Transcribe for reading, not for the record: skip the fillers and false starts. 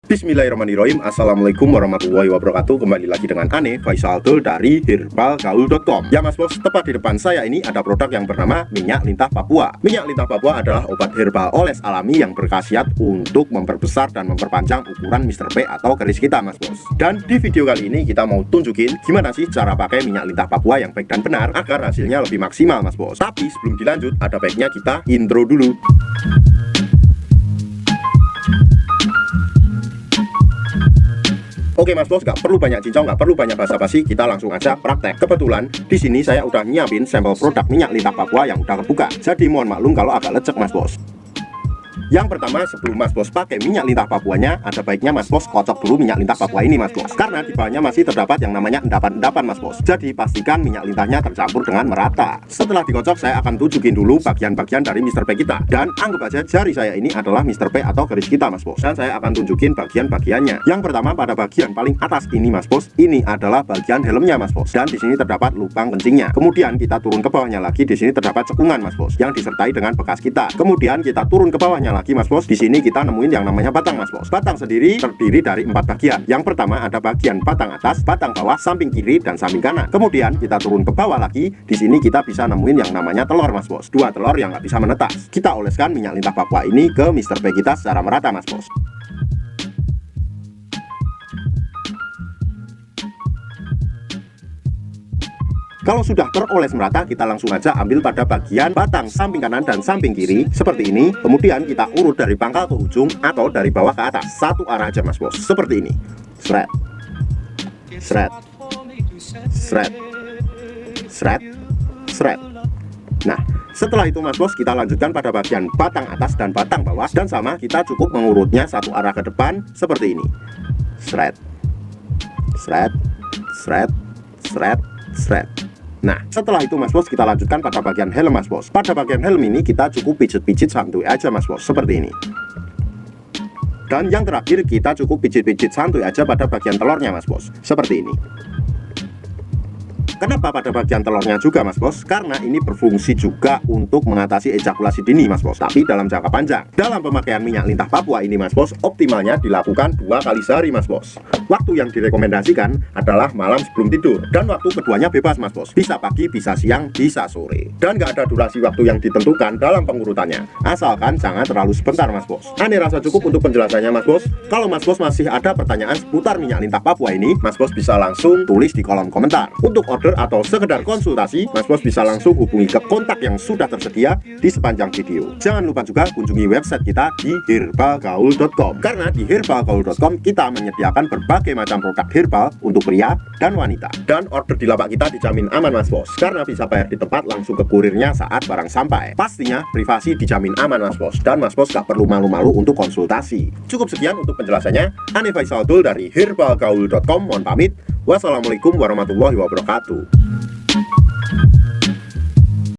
Bismillahirrahmanirrahim. Assalamualaikum warahmatullahi wabarakatuh. Kembali lagi dengan Ane Faisal Dul dari herbalgaul.com. Ya mas bos, tepat di depan saya ini ada produk yang bernama minyak lintah Papua. Minyak lintah Papua adalah obat herbal oles alami yang berkhasiat untuk memperbesar dan memperpanjang ukuran Mr. P atau keris kita mas bos. Dan di video kali ini kita mau tunjukin gimana sih cara pakai minyak lintah Papua yang baik dan benar agar hasilnya lebih maksimal mas bos. Tapi sebelum dilanjut, ada baiknya kita intro dulu. Oke mas bos, nggak perlu banyak cincong, nggak perlu banyak basa-basi, kita langsung aja praktek. Kebetulan di sini saya udah nyiapin sampel produk minyak lintah Papua yang udah kebuka. Jadi mohon maklum kalau agak lecek mas bos. Yang pertama, sebelum mas bos pakai minyak lintah Papuanya, ada baiknya mas bos kocok dulu minyak lintah Papua ini mas bos, karena di bawahnya masih terdapat yang namanya endapan-endapan mas bos. Jadi pastikan minyak lintahnya tercampur dengan merata. Setelah dikocok, saya akan tunjukin dulu bagian-bagian dari Mr. P kita. Dan anggap aja jari saya ini adalah Mr. P atau keris kita mas bos. Dan saya akan tunjukin bagian-bagiannya. Yang pertama, pada bagian paling atas ini mas bos, ini adalah bagian helmnya mas bos. Dan di sini terdapat lubang kencingnya. Kemudian kita turun ke bawahnya lagi, di sini terdapat cekungan mas bos, yang disertai dengan bekas kita. Kemudian kita turun ke bawahnya lagi mas bos, di sini kita nemuin yang namanya batang mas bos. Batang sendiri terdiri dari 4 bagian. Yang pertama ada bagian batang atas, batang bawah, samping kiri dan samping kanan. Kemudian kita turun ke bawah lagi, di sini kita bisa nemuin yang namanya telur mas bos. 2 telur yang nggak bisa menetas. Kita oleskan minyak lintah Papua ini ke Mr. P kita secara merata mas bos. Kalau sudah teroles merata, kita langsung aja ambil pada bagian batang samping kanan dan samping kiri seperti ini. Kemudian kita urut dari pangkal ke ujung atau dari bawah ke atas, satu arah aja mas bos, seperti ini. Sret, sret, sret, sret, sret. Nah, setelah itu mas bos, kita lanjutkan pada bagian batang atas dan batang bawah, dan sama kita cukup mengurutnya satu arah ke depan seperti ini. Sret, sret, sret, sret, sret. Nah, setelah itu mas bos, kita lanjutkan pada bagian helm mas bos. Pada bagian helm ini kita cukup pijit-pijit santuy aja mas bos, seperti ini. Dan yang terakhir kita cukup pijit-pijit santuy aja pada bagian telurnya mas bos, seperti ini. Kenapa pada bagian telurnya juga mas bos? Karena ini berfungsi juga untuk mengatasi ejakulasi dini mas bos, tapi dalam jangka panjang. Dalam pemakaian minyak lintah Papua ini mas bos, optimalnya dilakukan 2 kali sehari mas bos. Waktu yang direkomendasikan adalah malam sebelum tidur, dan waktu keduanya bebas mas bos, bisa pagi, bisa siang, bisa sore. Dan nggak ada durasi waktu yang ditentukan dalam pengurutannya, asalkan jangan terlalu sebentar mas bos. Ane rasa cukup untuk penjelasannya mas bos. Kalau mas bos masih ada pertanyaan seputar minyak lintah Papua ini, mas bos bisa langsung tulis di kolom komentar. Untuk order atau sekedar konsultasi, mas bos bisa langsung hubungi ke kontak yang sudah tersedia di sepanjang video. Jangan lupa juga kunjungi website kita di herbalgaul.com, karena di herbalgaul.com kita menyediakan berbagai macam produk herbal untuk pria dan wanita. Dan order di lapak kita dijamin aman mas bos, karena bisa bayar di tempat langsung ke kurirnya saat barang sampai. Pastinya privasi dijamin aman mas bos, dan mas bos gak perlu malu-malu untuk konsultasi. Cukup sekian untuk penjelasannya. Ane Faisal Dul dari herbalgaul.com mohon pamit. Wassalamualaikum warahmatullahi wabarakatuh.